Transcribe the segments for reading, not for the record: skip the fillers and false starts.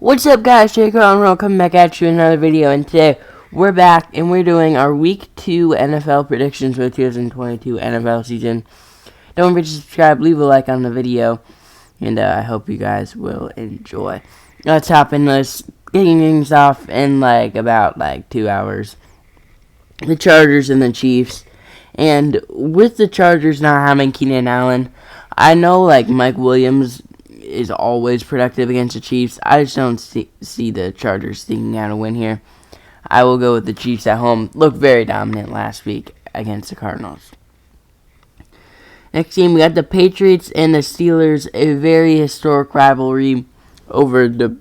What's up, guys? Jake Conroe coming back at you in another video, and today we're back and we're doing our Week 2 NFL predictions for the 2022 NFL season. Don't forget to subscribe, leave a like on the video, and I hope you guys will enjoy. Let's hop in. Let's getting things off in about 2 hours. The Chargers and the Chiefs, and with the Chargers not having Keenan Allen, I know Mike Williams is always productive against the Chiefs. I just don't see the Chargers sneaking out a win here. I will go with the Chiefs at home. Looked very dominant last week against the Cardinals. Next game, we got the Patriots and the Steelers, a very historic rivalry over the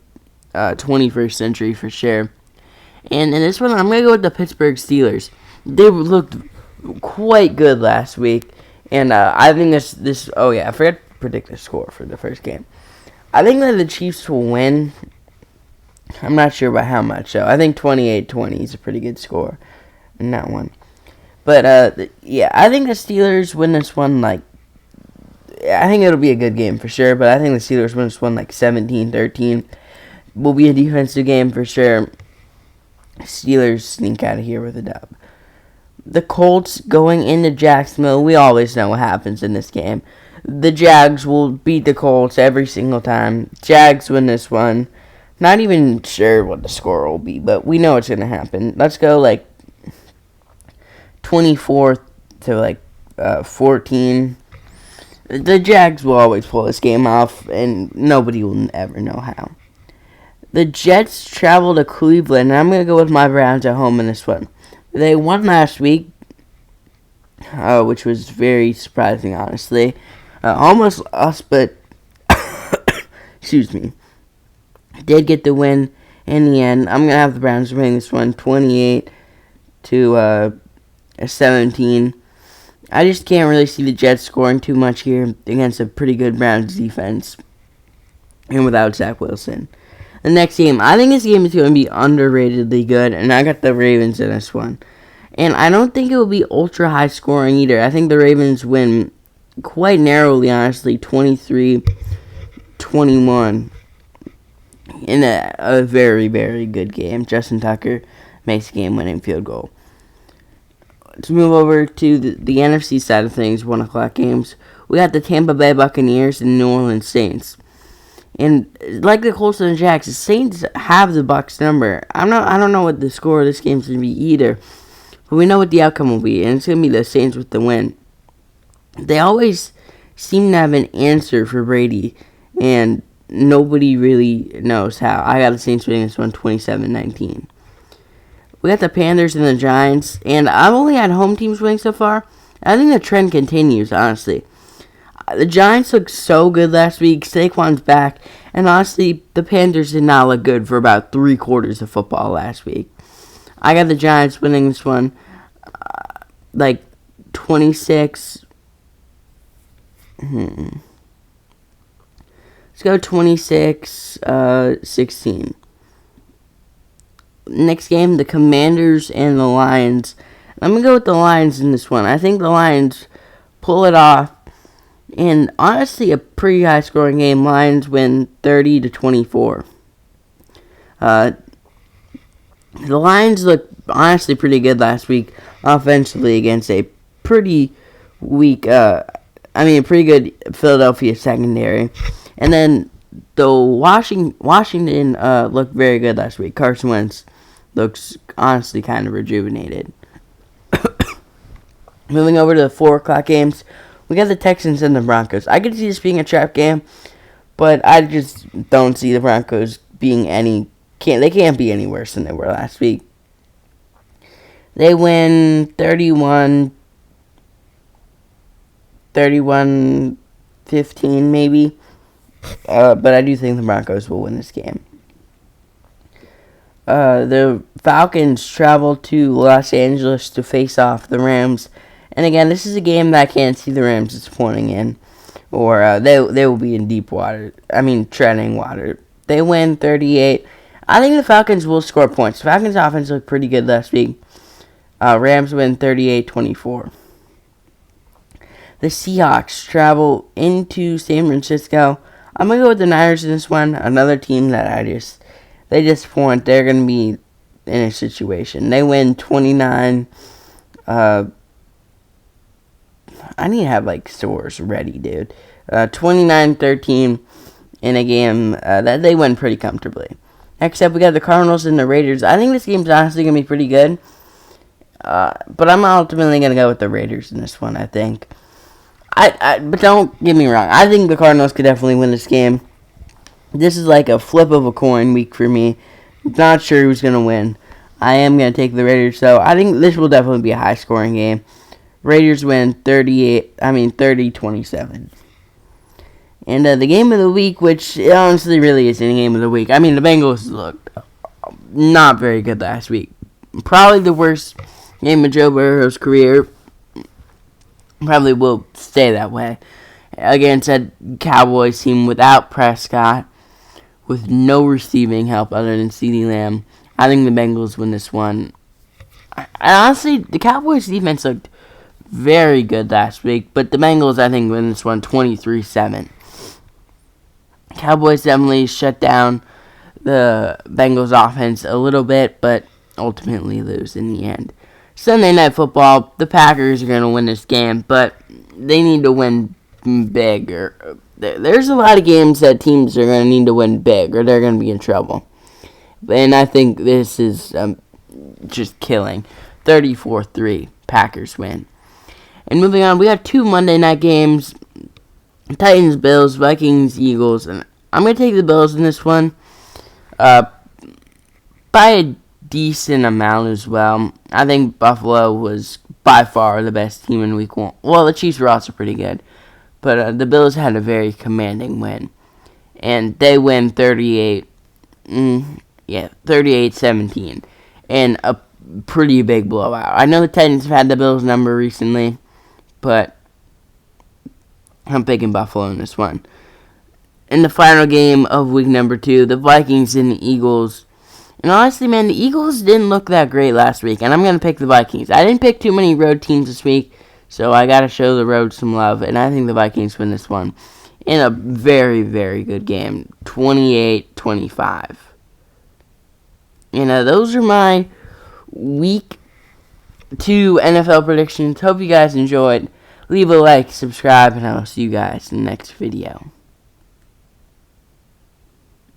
21st century for sure. And in this one, I'm going to go with the Pittsburgh Steelers. They looked quite good last week. And I think this. Oh, yeah, I forgot to predict the score for the first game. I think that the Chiefs will win. I'm not sure by how much, though. I think 28-20 is a pretty good score in that one. But, yeah, I think the Steelers win this one, I think it'll be a good game for sure, but I think the Steelers win this one 17-13. Will be a defensive game for sure. Steelers sneak out of here with a dub. The Colts going into Jacksonville. We always know what happens in this game. The Jags will beat the Colts every single time. Jags win this one. Not even sure what the score will be, but we know it's going to happen. Let's go 24 to 14. The Jags will always pull this game off, and nobody will ever know how. The Jets travel to Cleveland, and I'm going to go with my Browns at home in this one. They won last week, which was very surprising, honestly. Almost us, but excuse me, did get the win in the end. I'm going to have the Browns winning this one 28-17. I just can't really see the Jets scoring too much here against a pretty good Browns defense and without Zach Wilson. The next game, I think this game is going to be underratedly good, and I got the Ravens in this one. And I don't think it will be ultra high scoring either. I think the Ravens win quite narrowly, honestly, 23-21 in a very, very good game. Justin Tucker makes a game-winning field goal. Let's move over to the NFC side of things, 1 o'clock games. We got the Tampa Bay Buccaneers and New Orleans Saints. And like the Colts and the Jags, the Saints have the Bucs number. I don't know what the score of this game is going to be either, but we know what the outcome will be, and it's going to be the Saints with the win. They always seem to have an answer for Brady, and nobody really knows how. I got the Saints winning this one 27-19. We got the Panthers and the Giants, and I've only had home teams winning so far. I think the trend continues, honestly. The Giants looked so good last week. Saquon's back, and honestly, the Panthers did not look good for about 3 quarters of football last week. I got the Giants winning this one 26. Let's go 26-16. Next game, the Commanders and the Lions. I'm going to go with the Lions in this one. I think the Lions pull it off. And honestly, a pretty high scoring game. Lions win 30-24. The Lions looked honestly pretty good last week offensively against a pretty weak, pretty good Philadelphia secondary. And then the Washington looked very good last week. Carson Wentz looks honestly kind of rejuvenated. Moving over to the 4 o'clock games, we got the Texans and the Broncos. I could see this being a trap game, but I just don't see the Broncos being they can't be any worse than they were last week. They win 31-15 maybe. But I do think the Broncos will win this game. The Falcons travel to Los Angeles to face off the Rams. And again, this is a game that I can't see the Rams disappointing in. Or they will be in deep water. Treading water. They win 38. I think the Falcons will score points. The Falcons' offense looked pretty good last week. Rams win 38-24. The Seahawks travel into San Francisco. I'm going to go with the Niners in this one. Another team that they disappoint. They're going to be in a situation. They win 29. I need to have, like, scores ready, dude. 29-13 in a game that they win pretty comfortably. Next up, we got the Cardinals and the Raiders. I think this game's honestly going to be pretty good. But I'm ultimately going to go with the Raiders in this one, I think. But don't get me wrong. I think the Cardinals could definitely win this game. This is like a flip of a coin week for me. Not sure who's going to win. I am going to take the Raiders, so I think this will definitely be a high-scoring game. Raiders win 30-27. And the game of the week, which honestly really isn't a game of the week. I mean, the Bengals looked not very good last week. Probably the worst game of Joe Burrow's career. Probably will stay that way. Against a Cowboys team without Prescott, with no receiving help other than CeeDee Lamb. I think the Bengals win this one. Honestly, the Cowboys defense looked very good last week, but the Bengals, I think, win this one 23-7. Cowboys definitely shut down the Bengals offense a little bit, but ultimately lose in the end. Sunday Night Football, the Packers are going to win this game, but they need to win big. There's a lot of games that teams are going to need to win big, or they're going to be in trouble. And I think this is just killing. 34-3, Packers win. And moving on, we have two Monday night games. Titans, Bills, Vikings, Eagles. And I'm going to take the Bills in this one by a decent amount as well. I think Buffalo was by far the best team in week 1. Well, the Chiefs were also pretty good. But the Bills had a very commanding win. And they win 38-17. And a pretty big blowout. I know the Titans have had the Bills number recently, but I'm picking Buffalo in this one. In the final game of week number 2, the Vikings and the Eagles. And honestly, man, the Eagles didn't look that great last week, and I'm going to pick the Vikings. I didn't pick too many road teams this week, so I got to show the road some love, and I think the Vikings win this one in a very, very good game, 28-25. And those are my week 2 NFL predictions. Hope you guys enjoyed. Leave a like, subscribe, and I'll see you guys in the next video.